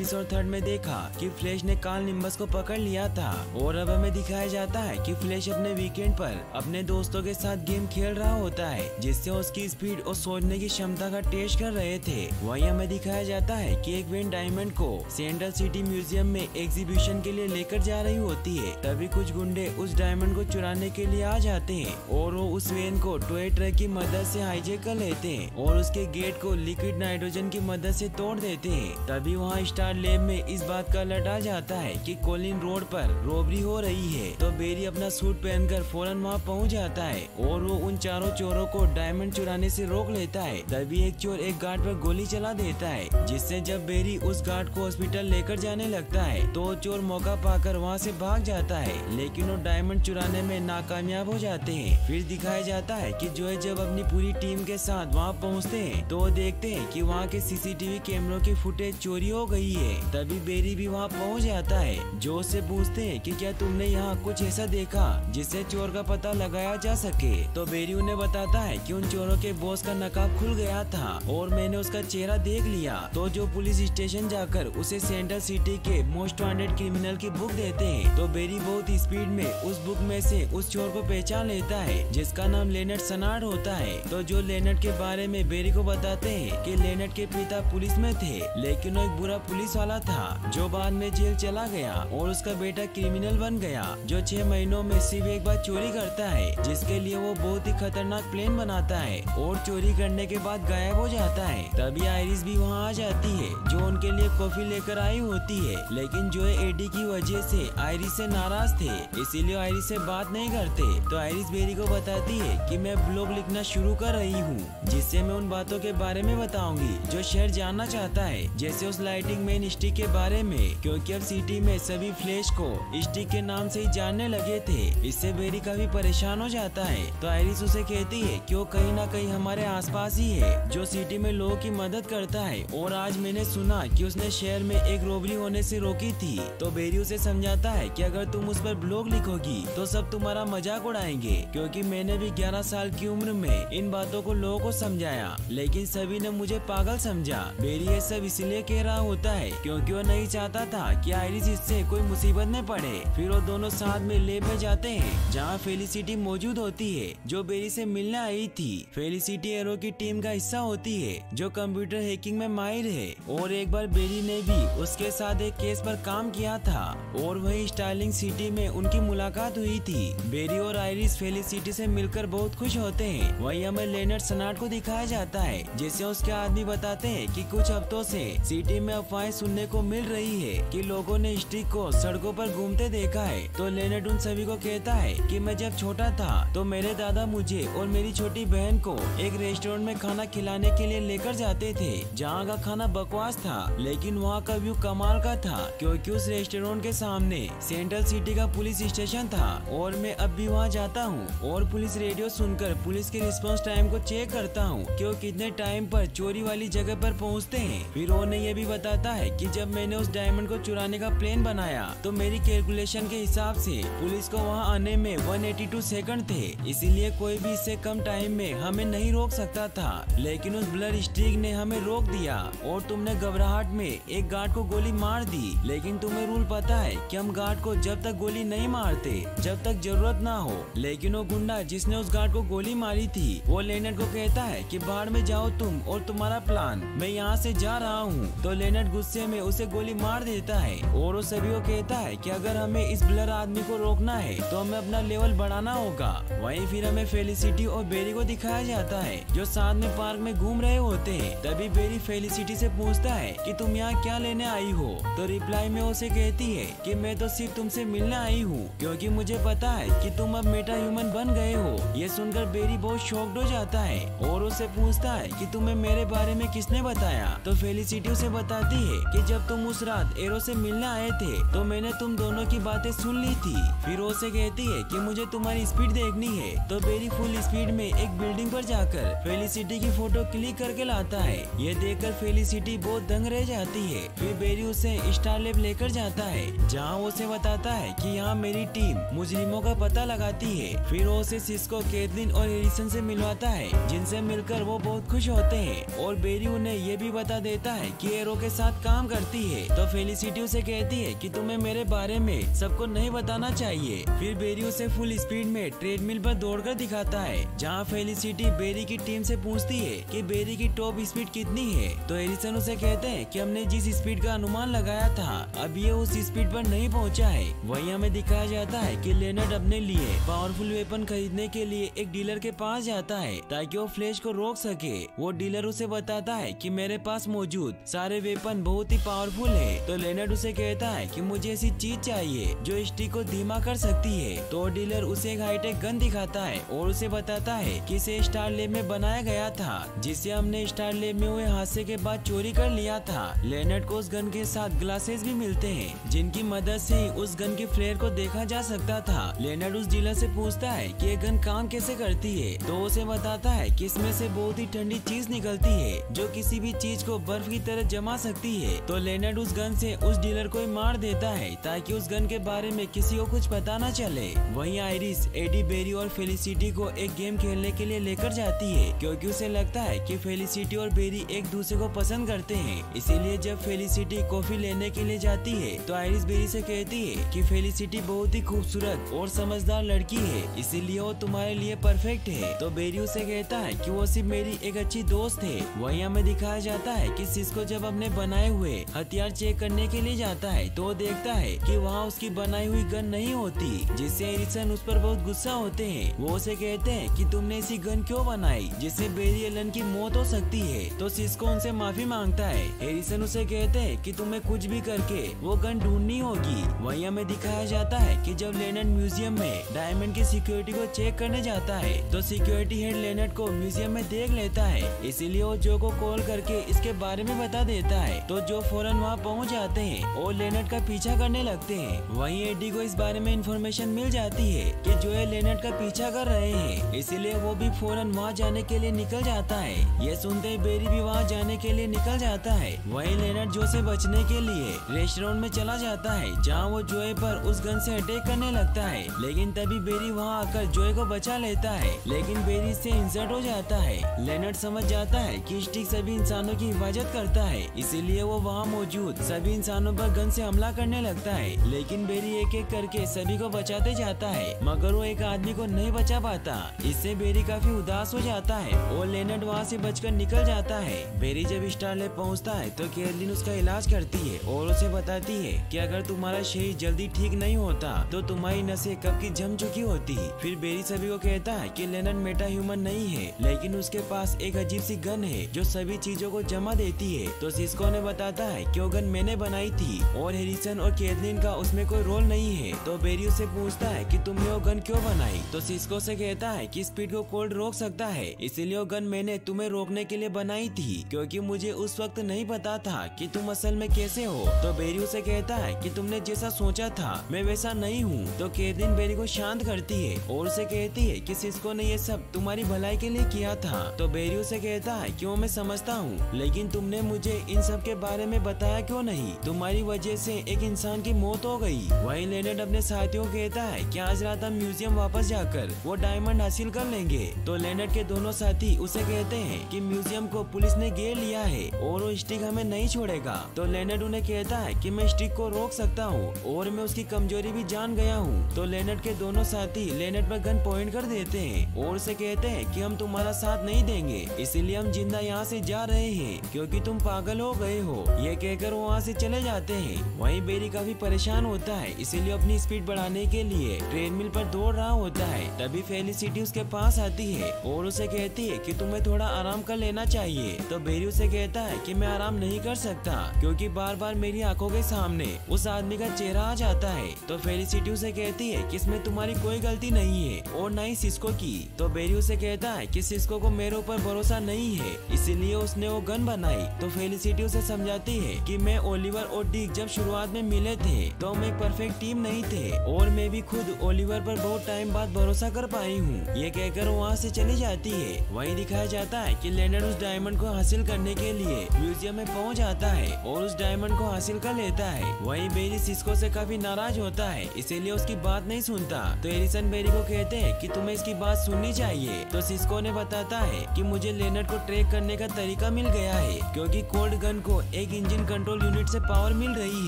Episode 3 में देखा कि फ्लैश ने कार्ल निम्बस को पकड़ लिया था और अब हमें दिखाया जाता है कि फ्लैश अपने वीकेंड पर अपने दोस्तों के साथ गेम खेल रहा होता है, जिससे उसकी स्पीड और सोचने की क्षमता का टेस्ट कर रहे थे। वहीं हमें दिखाया जाता है कि एक वेन डायमंड को सेंट्रल सिटी म्यूजियम में एग्जीबिशन के लिए लेकर जा रही होती है। तभी कुछ गुंडे उस डायमंड को चुराने के लिए आ जाते हैं और वो उस वेन को टॉय ट्रक की मदद से हाईजैक कर लेते हैं और उसके गेट को लिक्विड नाइट्रोजन की मदद से तोड़ देते हैं। तभी वहाँ स्टार लैब में इस बात का अलर्ट आ जाता है कि कोलिन रोड पर रॉबरी हो रही है। तो बेरी अपना सूट पहनकर फौरन वहाँ पहुँच जाता है और वो उन चारों चोरों को डायमंड चुराने से रोक लेता है। तभी एक चोर एक गार्ड पर गोली चला देता है, जिससे जब बेरी उस गार्ड को हॉस्पिटल लेकर जाने लगता है तो चोर मौका पाकर वहाँ से भाग जाता है, लेकिन वो डायमंड चुराने में नाकामयाब हो जाते हैं। फिर दिखाया जाता है कि जोए जब अपनी पूरी टीम के साथ वहाँ पहुँचते हैं तो वो देखते हैं कि वहाँ के सीसीटीवी कैमरों की फुटेज चोरी हो गई है। तभी बेरी भी वहाँ पहुँच जाता है। जो से पूछते हैं कि क्या तुमने यहाँ कुछ ऐसा देखा जिससे चोर का पता लगाया जा सके। तो बेरी उन्हें बताता है कि उन चोरों के बॉस का नकाब खुल गया था और मैंने उसका चेहरा देख लिया। तो जो पुलिस स्टेशन जाकर उसे सेंट्रल सिटी के मोस्ट वांटेड क्रिमिनल की बुक देते हैं। तो बेरी बहुत स्पीड में उस बुक में से उस चोर को पहचान लेता है, जिसका नाम लेनर्ड सनार्ड होता है। तो जो लेनर्ड के बारे में बेरी को बताते हैं कि लेनर्ड के पिता पुलिस में थे, लेकिन वो एक बुरा पुलिस वाला था जो बाद में जेल चला गया और उसका बेटा क्रिमिनल बन गया, जो 6 महीनों में सिर्फ एक बार चोरी करता है, जिसके लिए वो बहुत ही खतरनाक प्लान बनाता है और चोरी करने के बाद गायब हो जाता है। तभी आयरिस भी वहाँ आ जाती है, जो उनके लिए कॉफी लेकर आई होती है, लेकिन जो एडी की वजह से आयरिस से नाराज थे, इसीलिए आयरिस से बात नहीं करते। तो आयरिस बेरी को बताती है कि मैं ब्लॉग लिखना शुरू कर रही हूँ, जिससे मैं उन बातों के बारे में बताऊंगी जो शहर जानना चाहता है, जैसे उस लाइटिंग मैन स्टिक के बारे में, क्योंकि अब सिटी में सभी फ्लैश को स्टिक के नाम से ही जानने लगे थे। इससे बेरी काफी परेशान हो जाता है। तो आयरिस उसे कहती है कि वो कहीं ना कहीं हमारे आसपास ही है, जो सिटी में लोगों की मदद करता है और आज मैंने सुना कि उसने शहर में एक रॉबरी होने से रोकी थी। तो बेरी उसे समझाता है कि अगर तुम उस पर ब्लॉग लिखोगी तो सब तुम्हारा मजाक उड़ाएंगे, क्योंकि मैंने भी 11 साल की उम्र में इन बातों को लोगों को समझाया, लेकिन सभी ने मुझे पागल समझा। बेरी ये सब इसलिए कह रहा होता है क्योंकि वो नहीं चाहता था कि आयरिस इससे कोई मुसीबत में पड़े। फिर वो दोनों साथ में लैब में जाते हैं, जहाँ फेलिसिटी मौजूद होती है, जो बेरी से मिलने आई थी। फेलिसिटी एरो की टीम का हिस्सा होती है, जो कंप्यूटर हैकिंग में माहिर है, और एक बार बेरी ने भी उसके साथ एक केस पर काम किया था और वही स्टार्लिंग सिटी में उनकी मुलाकात हुई थी। बेरी और आयरिस फेलिसिटी से मिलकर बहुत खुश होते हैं। वही हमें लेनर्ड सनार्ड को दिखाया जाता है, जिससे उसके आदमी बताते हैं कि कुछ हफ्तों से सिटी में अफवाहें सुनने को मिल रही है कि लोगों ने स्टिक को सड़कों पर घूमते देखा है। तो लेनर्ड उन सभी को कहता है कि मैं जब छोटा था तो मेरे दादा मुझे और मेरी छोटी बहन को एक रेस्टोरेंट में खाना खिलाने के लिए लेकर जाते थे, जहाँ का खाना बकवास था, लेकिन वहाँ का व्यू कमाल का था, क्योंकि उस रेस्टोरेंट के सामने सेंट्रल सिटी का पुलिस स्टेशन था। और मैं अब भी वहाँ जाता हूँ और पुलिस रेडियो सुनकर पुलिस के रिस्पांस टाइम को चेक करता हूँ कि वो कितने टाइम पर चोरी वाली जगह पर पहुँचते हैं। फिर उन्हें ये भी बताता है कि जब मैंने उस डायमंड को चुराने का प्लान बनाया तो मेरी कैलकुलेशन के हिसाब से पुलिस को वहाँ आने में 182 सेकंड थे, इसीलिए कोई भी इससे कम टाइम में हमें नहीं रोक सकता था, लेकिन उस ब्लड स्ट्रीक ने हमें रोक दिया और तुमने घबराहट में एक गार्ड को गोली मार दी। लेकिन तुम्हें रूल पता है कि हम गार्ड को जब तक गोली नहीं मारते जब तक जरूरत ना हो। लेकिन वो गुंडा जिसने उस गार्ड को गोली मारी थी वो लेनर्ड को कहता है कि बाहर में जाओ तुम और तुम्हारा प्लान, मैं यहाँ से जा रहा हूँ। तो लेनर्ड गुस्से में उसे गोली मार देता है और वो सभी को कहता है कि अगर हमें इस ब्लर आदमी को रोकना है तो हमें अपना लेवल बढ़ाना होगा। वहीं फिर हमें फेलिसिटी और बेरी को दिखाया जाता है, जो साथ में पार्क में घूम रहे होते हैं। तभी बेरी फेलिसिटी से पूछता है कि तुम यहाँ क्या लेने आई हो। तो रिप्लाई में उसे कहती है कि मैं तो सिर्फ तुमसे मिलने आई हूँ, क्योंकि मुझे पता है कि तुम अब मेटा ह्यूमन बन गए हो। ये सुनकर बेरी बहुत शॉक्ड हो जाता है और उससे पूछता है कि तुम्हें मेरे बारे में किसने बताया। तो फेलिसिटी उसे बताती है कि जब तुम उस रात एरो से मिलने आए थे तो मैंने तुम दोनों की बातें सुन ली थी। फिर वो उसे कहती है कि मुझे तुम्हारी स्पीड देखनी है। तो बेरी फुल स्पीड में एक बिल्डिंग पर जाकर फेलिसिटी की फोटो क्लिक करके लाता है। ये देखकर फेलिसिटी बहुत दंग रह जाती है। फिर बेरी उसे स्टार लैब लेकर जाता है, जहाँ वो उसे बताता है कि यहाँ मेरी टीम मुजरिमों का पता लगाती है। फिर वो उसे सिस्को, कैथलीन और एडिसन से मिलवाता है, जिनसे मिलकर वो बहुत खुश होते हैं। और बेरी उन्हें ये भी बता देता है कि एरो के साथ काम काम करती है। तो फेलिसिटी उसे कहती है कि तुम्हें मेरे बारे में सबको नहीं बताना चाहिए। फिर बेरी उसे फुल स्पीड में ट्रेडमिल पर दौड़कर दिखाता है, जहाँ फेलिसिटी बेरी की टीम से पूछती है कि बेरी की टॉप स्पीड कितनी है। तो एरिसन उसे कहते हैं कि हमने जिस स्पीड का अनुमान लगाया था अब ये उस स्पीड पर नहीं पहुंचा है। वहीं हमें दिखाया जाता है कि लेनर्ड अपने लिए पावरफुल वेपन खरीदने के लिए एक डीलर के पास जाता है ताकि वो फ्लैश को रोक सके। वो डीलर उसे बताता है कि मेरे पास मौजूद सारे वेपन बहुत ही पावरफुल है। तो लेनर्ड उसे कहता है कि मुझे ऐसी चीज चाहिए जो स्टिक को धीमा कर सकती है। तो डीलर उसे एक हाईटेक गन दिखाता है और उसे बताता है कि इसे स्टार लैब में बनाया गया था, जिसे हमने स्टार लैब में हुए हादसे के बाद चोरी कर लिया था। लेनर्ड को उस गन के साथ ग्लासेस भी मिलते हैं जिनकी मदद से उस गन के फ्लेयर को देखा जा सकता था। लेनर्ड उस डीलर से पूछता है कि ये गन काम कैसे करती है। तो उसे बताता है कि इसमें से बहुत ही ठंडी चीज निकलती है जो किसी भी चीज को बर्फ की तरह जमा सकती है। तो लेनर्ड उस गन से उस डीलर को ही मार देता है ताकि उस गन के बारे में किसी को कुछ पता न चले। वहीं आयरिस एडी, बेरी और फेलिसिटी को एक गेम खेलने के लिए लेकर जाती है क्योंकि उसे लगता है कि फेलिसिटी और बेरी एक दूसरे को पसंद करते हैं। इसीलिए जब फेलिसिटी कॉफी लेने के लिए जाती है तो आयरिस बेरी से कहती है कि फेलिसिटी बहुत ही खूबसूरत और समझदार लड़की है, इसीलिए वो तुम्हारे लिए परफेक्ट है। तो बेरी उसे कहता है कि वो सिर्फ मेरी एक अच्छी दोस्त है। वहीं हमें दिखाया जाता है कि सिस्को जब अपने बनाए हुए हथियार चेक करने के लिए जाता है तो वो देखता है कि वहाँ उसकी बनाई हुई गन नहीं होती, जिससे एरिसन उस पर बहुत गुस्सा होते हैं। वो उसे कहते हैं कि तुमने ऐसी गन क्यों बनाई जिससे बेरी एलन की मौत हो सकती है। तो सिस्को उनसे माफी मांगता है। एरिसन उसे कहते हैं कि तुम्हें कुछ भी करके वो गन ढूंढनी होगी। वहीं हमें दिखाया जाता है कि जब लेनर्ड म्यूजियम में डायमंड की सिक्योरिटी को चेक करने जाता है तो सिक्योरिटी हेड लेनर्ड को म्यूजियम में देख लेता है, इसीलिए वो जो को कॉल करके इसके बारे में बता देता है। तो जो फौरन वहाँ पहुँच जाते हैं और लेनर्ड का पीछा करने लगते हैं। वहीं एडी को इस बारे में इंफॉर्मेशन मिल जाती है कि जो है लेनर्ड का पीछा कर रहे हैं, इसीलिए वो भी फौरन वहाँ जाने के लिए निकल जाता है। ये सुनते ही बेरी भी वहाँ जाने के लिए निकल जाता है। वहीं लेनर्ड जो से बचने के लिए रेस्टोरेंट में चला जाता है जहाँ वो जोए पर उस गन से अटैक करने लगता है, लेकिन तभी बेरी वहाँ आकर जोए को बचा लेता है, लेकिन बेरी से इंसर्ट हो जाता है। लेनर्ड समझ जाता है कि स्टिक सभी इंसानों की हिफाजत करता है, इसीलिए वो वहाँ मौजूद सभी इंसानों पर गन से हमला करने लगता है, लेकिन बेरी एक एक करके सभी को बचाते जाता है मगर वो एक आदमी को नहीं बचा पाता। इससे बेरी काफी उदास हो जाता है और लेनर्ड वहाँ से बचकर निकल जाता है। बेरी जब स्टार लैब पहुँचता है तो कैरोलिन उसका इलाज करती है और उसे बताती है कि अगर तुम्हारा शरीर जल्दी ठीक नहीं होता तो तुम्हारी नसें कब की जम चुकी होती। फिर बेरी सभी को कहता है कि लेनर्ड मेटा ह्यूमन नहीं है, लेकिन उसके पास एक अजीब सी गन है जो सभी चीजों को जमा देती है। तो सिस्को ने बताता है कि वो गन मैंने बनाई थी और हैरिसन और कैथलीन का उसमें कोई रोल नहीं है। तो बेरी उससे पूछता है कि तुमने वो गन क्यों बनाई। तो सिस्को से कहता है कि स्पीड को कोल्ड रोक सकता है, इसीलिए वो गन मैंने तुम्हें रोकने के लिए बनाई थी क्योंकि मुझे उस वक्त नहीं पता था कि तुम असल में कैसे हो। तो बेरी उसे कहता है कि तुमने जैसा सोचा था मैं वैसा नहीं हूँ। तो कैथलीन बेरी को शांत करती है और उसे कहती है कि सिस्को ने ये सब तुम्हारी भलाई के लिए किया था। तो बेरी उसे कहता है कि वो मैं समझता हूँ, लेकिन तुमने मुझे इन सब के बारे में बताया क्यों नहीं। तुम्हारी वजह से एक इंसान की मौत हो गई। वहीं लेनर्ड अपने साथियों को कहता है कि आज रात हम म्यूजियम वापस जाकर वो डायमंड हासिल कर लेंगे। तो लेनर्ड के दोनों साथी उसे कहते हैं कि म्यूजियम को पुलिस ने घेर लिया है और वो स्टिक हमें नहीं छोड़ेगा। तो लेनर्ड उन्हें कहता है कि मैं स्टिक को रोक सकता हूँ और मैं उसकी कमजोरी भी जान गया हूँ। तो लेनर्ड के दोनों साथी लेनर्ड पर गन पॉइंट कर देते हैं और उसे कहते हैं कि हम तुम्हारा साथ नहीं देंगे, इसीलिए हम जिंदा यहाँ से जा रहे हैं क्योंकि तुम पागल हो गए हो। ये कहकर वो वहाँ से चले जाते हैं। वहीं बेरी काफी परेशान होता है, इसीलिए अपनी स्पीड बढ़ाने के लिए ट्रेडमिल पर दौड़ रहा होता है। तभी फेलिसिटी उसके पास आती है और उसे कहती है कि तुम्हें थोड़ा आराम कर लेना चाहिए। तो बेरी उसे कहता है कि मैं आराम नहीं कर सकता क्योंकि बार बार मेरी आंखों के सामने उस आदमी का चेहरा आ जाता है। तो फेलिसिटी उसे कहती है कि इसमें तुम्हारी कोई गलती नहीं है और न ही सिस्को की। तो बेरी उसे कहता है कि सिस्को को मेरे ऊपर भरोसा नहीं है, इसीलिए उसने वो गन बनाई। तो फेलिसिटी उसे समझाती है कि मैं ओलिवर और डिक जब शुरुआत में मिले थे तो हम एक परफेक्ट टीम नहीं थे और मैं भी खुद ओलिवर पर बहुत टाइम बाद भरोसा कर पाई हूँ। ये कहकर वहाँ से चली जाती है। वहीं दिखाया जाता है कि लेनर्ड उस डायमंड को हासिल करने के लिए म्यूजियम में पहुँच जाता है और उस डायमंड को हासिल कर लेता है। वहीं बेरी सिस्को से काफी नाराज होता है, इसीलिए उसकी बात नहीं सुनता। तो एरिसन बेरी को कहते हैं कि तुम्हें इसकी बात सुननी चाहिए। तो सिस्को ने बताता है कि मुझे लेनर्ड को ट्रैक करने का तरीका मिल गया है क्योंकि कोल्ड गन को एक एक इंजन कंट्रोल यूनिट से पावर मिल रही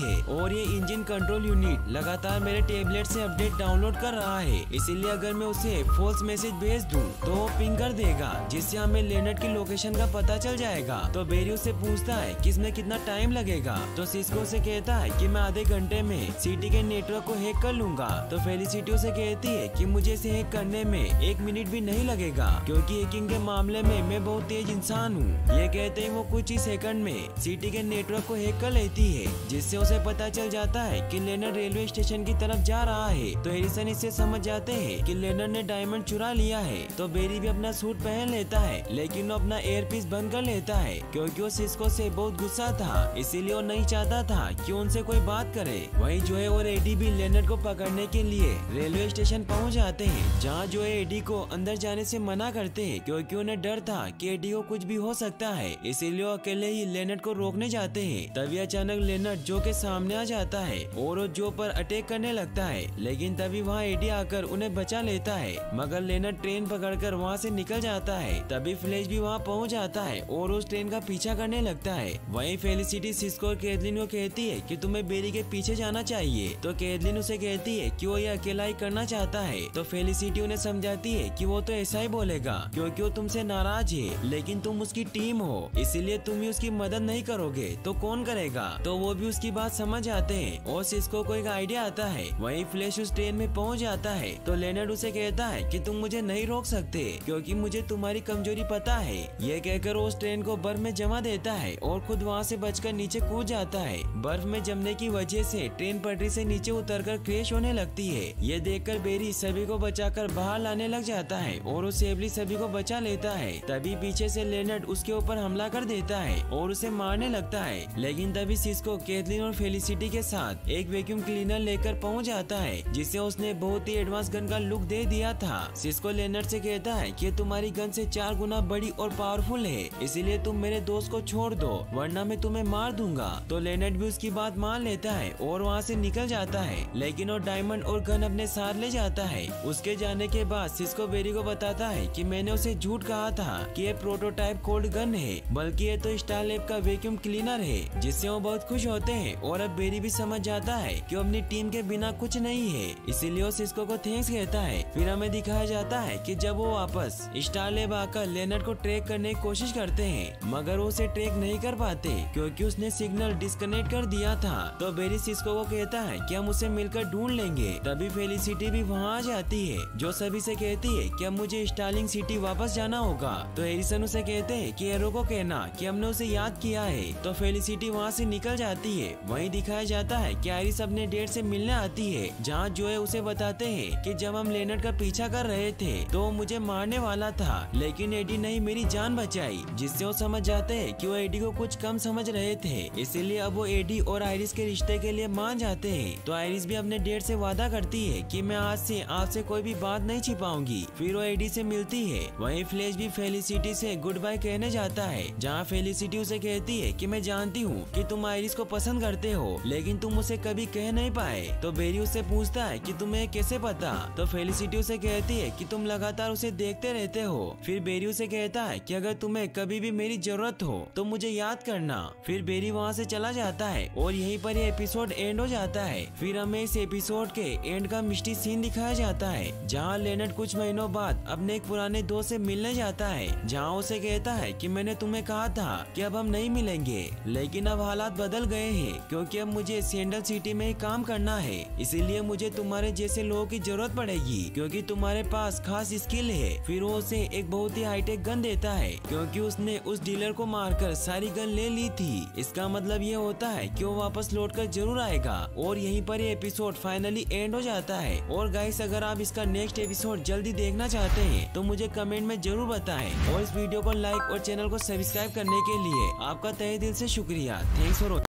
है और ये इंजन कंट्रोल यूनिट लगातार मेरे टेबलेट से अपडेट डाउनलोड कर रहा है। इसीलिए अगर मैं उसे फॉल्स मैसेज भेज दूं तो वो पिंग कर देगा, जिससे हमें लेनर्ड की लोकेशन का पता चल जाएगा। तो बेरी उससे पूछता है कि इसमें कितना टाइम लगेगा। तो सिस्को से कहता है कि मैं आधे घंटे में सिटी के नेटवर्क को हैक कर लूंगा। तो फेलिसिटी उसे कहती है कि मुझे इसे हैक करने में 1 मिनट भी नहीं लगेगा, क्योंकि हैकिंग के मामले में मैं बहुत तेज इंसान हूँ। ये कहते ही वो कुछ ही सेकंड में सिटी के नेटवर्क को हैक कर लेती है, जिससे उसे पता चल जाता है कि लेनर्ड रेलवे स्टेशन की तरफ जा रहा है। तो एडिसन इससे समझ जाते हैं कि लेनर्ड ने डायमंड चुरा लिया है। तो बेरी भी अपना सूट पहन लेता है, लेकिन वो अपना एयरपीस बंद कर लेता है, क्योंकि वो सिस्को से बहुत गुस्सा था। इसीलिए वो नहीं चाहता था कि उनसे कोई बात करे। वहीं जोए और एडी भी लेनर्ड को पकड़ने के लिए रेलवे स्टेशन पहुंच जाते हैं, जहां जोए एडी को अंदर जाने से मना करते हैं, क्योंकि उन्हें डर था कि एडी को कुछ भी हो सकता है। इसीलिए वो अकेले ही लेनर्ड को रोकने जाते हैं। तभी अचानक लेनर्ड जो के सामने आ जाता है और वो जो पर अटैक करने लगता है, लेकिन तभी वहाँ एडी आकर उन्हें बचा लेता है। मगर लेनर्ड ट्रेन पकड़कर वहाँ से निकल जाता है। तभी फ्लैश भी वहाँ पहुँच जाता है और उस ट्रेन का पीछा करने लगता है। वहीं फेलिसिटी सिस्को और कैथलीन को कहती है कि तुम्हें बेरी के पीछे जाना चाहिए। तो कैथलीन उसे कहती है कि वो ये अकेला ही करना चाहता है। तो फेलिसिटी उन्हें समझाती है कि वो तो ऐसा ही बोलेगा क्योंकि वो तुमसे नाराज है, लेकिन तुम उसकी टीम हो, इसीलिए तुम ही उसकी मदद नहीं करोगे तो कौन करेगा। तो वो भी उसकी बात समझ आते हैं और सिस्को को एक आइडिया आता है। वहीं फ्लैश उस ट्रेन में पहुंच जाता है। तो लेनर्ड उसे कहता है कि तुम मुझे नहीं रोक सकते, क्योंकि मुझे तुम्हारी कमजोरी पता है। ये कहकर वो उस ट्रेन को बर्फ में जमा देता है और खुद वहाँ से बचकर नीचे कूद जाता है। बर्फ में जमने की वजह से ट्रेन पटरी से नीचे उतरकर क्रैश होने लगती है। ये देखकर बेरी सभी को बचाकर बाहर लाने लग जाता है और वो सेफली सभी को बचा लेता है। तभी पीछे से लेनर्ड उसके ऊपर हमला कर देता है और उसे मारने लगता है, लेकिन तभी सिस्को कैथलीन और फेलिसिटी के साथ एक वैक्यूम क्लीनर लेकर पहुंच जाता है, जिसे उसने बहुत ही एडवांस गन का लुक दे दिया था। सिस्को लेनर्ड से कहता है कि तुम्हारी गन से 4 गुना बड़ी और पावरफुल है, इसीलिए तुम मेरे दोस्त को छोड़ दो वरना मैं तुम्हें मार दूंगा। तो लेनर्ड भी उसकी बात मान लेता है और वहाँ से निकल जाता है, लेकिन वो डायमंड और गन अपने साथ ले जाता है। उसके जाने के बाद सिस्को बेरी को बताता है कि मैंने उसे झूठ कहा था कि ये प्रोटोटाइप कोल्ड गन है, बल्कि ये तो स्टार लैब का वैक्यूम क्लीनर है, जिससे वो बहुत खुश होते हैं। और अब बेरी भी समझ जाता है कि वो अपनी टीम के बिना कुछ नहीं है, इसीलिए वो सिस्को को थैंक्स कहता है। फिर हमें दिखाया जाता है कि जब वो वापस स्टार लैब आकर लेनर्ड को ट्रैक करने की कोशिश करते हैं, मगर वो उसे ट्रैक नहीं कर पाते क्योंकि उसने सिग्नल डिस्कनेक्ट कर दिया था। तो बेरी सिस्को को कहता है कि हम उसे मिलकर ढूंढ लेंगे। तभी फेलिसिटी भी वहाँ आ जाती है, जो सभी से कहती है कि अब मुझे स्टार्लिंग सिटी वापस जाना होगा। तो एरिसन उसे कहते हैं कि एरो को कहना कि हमने उसे याद किया है। तो फेलिसिटी वहाँ से निकल जाती है। वहीं दिखाया जाता है कि आइरिस अपने डेट से मिलने आती है, जहाँ जोए उसे बताते हैं कि जब हम लेनर्ड का पीछा कर रहे थे तो वो मुझे मारने वाला था, लेकिन एडी ने मेरी जान बचाई, जिससे वो समझ जाते हैं कि वो एडी को कुछ कम समझ रहे थे। इसीलिए अब वो एडी और आइरिस के रिश्ते के लिए मान जाते हैं। तो आइरिस भी अपने डेट से वादा करती है कि मैं आज से आपसे कोई भी बात नहीं छिपाऊंगी। फिर वो एडी से मिलती है। वहीं फ्लैश भी फेलिसिटी से गुड बाय कहने जाता है, जहाँ फेलिसिटी उसे कहती है कि मैं जानती हूँ कि तुम आइरिस को पसंद करते हो, लेकिन तुम उसे कभी कह नहीं पाए। तो बेरी उससे पूछता है कि तुम्हें कैसे पता। तो फेलिसिटी उसे कहती है कि तुम लगातार उसे देखते रहते हो। फिर बेरी उसे कहता है कि अगर तुम्हें कभी भी मेरी जरूरत हो तो मुझे याद करना। फिर बेरी वहाँ से चला जाता है और यहीं पर ये एपिसोड एंड हो जाता है। फिर हमें इस एपिसोड के एंड का मिस्ट्री सीन दिखाया जाता है, जहाँ लेनर्ड कुछ महीनों बाद अपने एक पुराने दोस्त से मिलने जाता है, जहाँ उसे कहता है कि मैंने तुम्हें कहा था कि अब हम नहीं मिलेंगे, लेकिन अब हालात बदल गए हैं, क्योंकि अब मुझे सैंडल सिटी में ही काम करना है। इसीलिए मुझे तुम्हारे जैसे लोगों की जरूरत पड़ेगी, क्योंकि तुम्हारे पास खास स्किल है। फिर वो उसे एक बहुत ही हाईटेक गन देता है, क्योंकि उसने उस डीलर को मारकर सारी गन ले ली थी। इसका मतलब ये होता है कि वो वापस लौट कर जरूर आएगा। और यहीं पर ये एपिसोड फाइनली एंड हो जाता है। और गाइस, अगर आप इसका नेक्स्ट एपिसोड जल्दी देखना चाहते हैं तो मुझे कमेंट में जरूर बताएं। और इस वीडियो को लाइक और चैनल को सब्सक्राइब करने के लिए आपका तहे दिल से शुक्रिया। Thanks for